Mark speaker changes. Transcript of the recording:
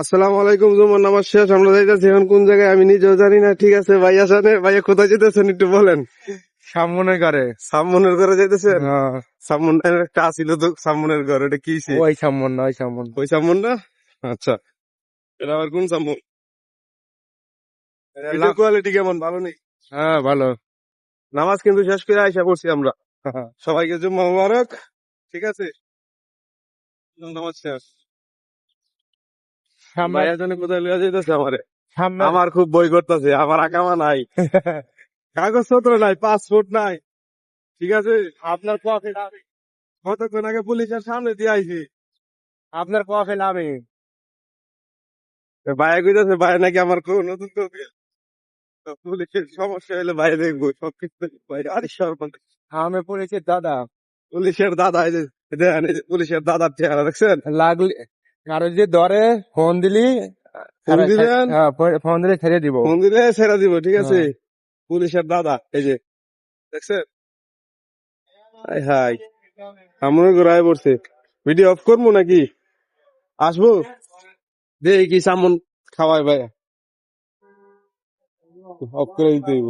Speaker 1: আসসালামু আলাইকুম। জুমার নামাজ শেষ, আমরা যাইতেছি এখন কোন জায়গায় আমি নিজেও জানি না। ঠিক আছে ভাইয়া জানে। ভাইয়া কোথায় যেতেছেন একটু বলেন।
Speaker 2: সামনে করে
Speaker 1: সামনের ঘরে যাইতেছেন?
Speaker 2: হ্যাঁ,
Speaker 1: সামন একটা আসিল তো সামনের ঘর, এটা কি হইছে?
Speaker 2: ওই সামন না ওই সামন।
Speaker 1: ওই সামন না? আচ্ছা, এটা আবার কোন সামন? ভিডিও কোয়ালিটি কেমন? ভালো নেই?
Speaker 2: হ্যাঁ ভালো।
Speaker 1: নামাজ কিন্তু শেষ করে আইসা পড়ছি আমরা। সবাইকে জুম্মা মুবারক। ঠিক আছে, নামাজ শেষ।
Speaker 2: সামনে
Speaker 1: ভাইয়া জানে কোথায় লইয়া যাইতেছে আমারে।
Speaker 2: সামনে
Speaker 1: আমার খুব বই করতেছে, আমার আকামা নাই, কাগজপত্র নাই, পাসপোর্ট নাই। ঠিক আছে,
Speaker 2: আপনার কফি
Speaker 1: কতক্ষণ আগে পুলিশের সামনে দিয়ে আইছি।
Speaker 2: আপনার কফি নামে
Speaker 1: ভাইয়া কইতাছে ভাই নাকি আমার খুব নতুন কবি। তো পুলিশের সমস্যা হলে ভাই দেখবো সবকিছু ভাই। আরে সর্বন্ত
Speaker 2: আমি পড়েছি দাদা
Speaker 1: পুলিশের দাদা, এই যে দেখেন, এই যে পুলিশের দাদার চেহারা দেখছেন?
Speaker 2: লাগলি কারো যে ধরে ফোন দিলি
Speaker 1: ফোন দিবেন,
Speaker 2: হ্যাঁ, ফোন দিলে ছেড়ে দিব।
Speaker 1: ফোন দিলে ছেড়ে দিব। ঠিক আছে,
Speaker 2: হ্যাঁ।
Speaker 1: পুলিশের দাদা এই যে দেখছেন। হাই হাই, আমার ঘোরায় পড়ছে। ভিডিও অফ করবো নাকি আসবো? দেখি কি সামন খাওয়াই ভাই, অফ করে দিতে হইব।